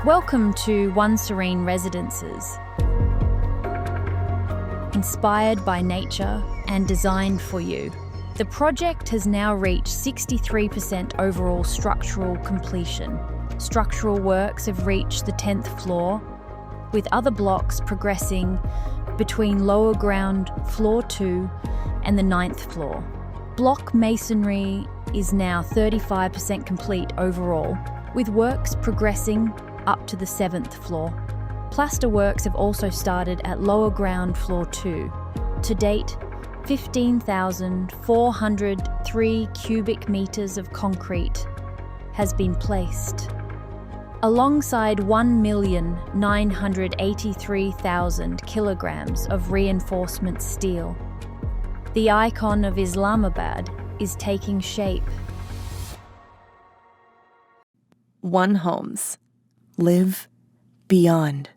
Welcome to One Serene Residences. Inspired by nature and designed for you, the project has now reached 63% overall structural completion. Structural works have reached the 10th floor, with other blocks progressing between lower ground floor 2 and the 9th floor. Block masonry is now 35% complete overall, with works progressing up to the 7th floor. Plaster works have also started at lower ground floor 2. To date, 15,403 cubic meters of concrete has been placed, alongside 1,983,000 kilograms of reinforcement steel. The Icon of Islamabad is taking shape. One Homes. Live beyond.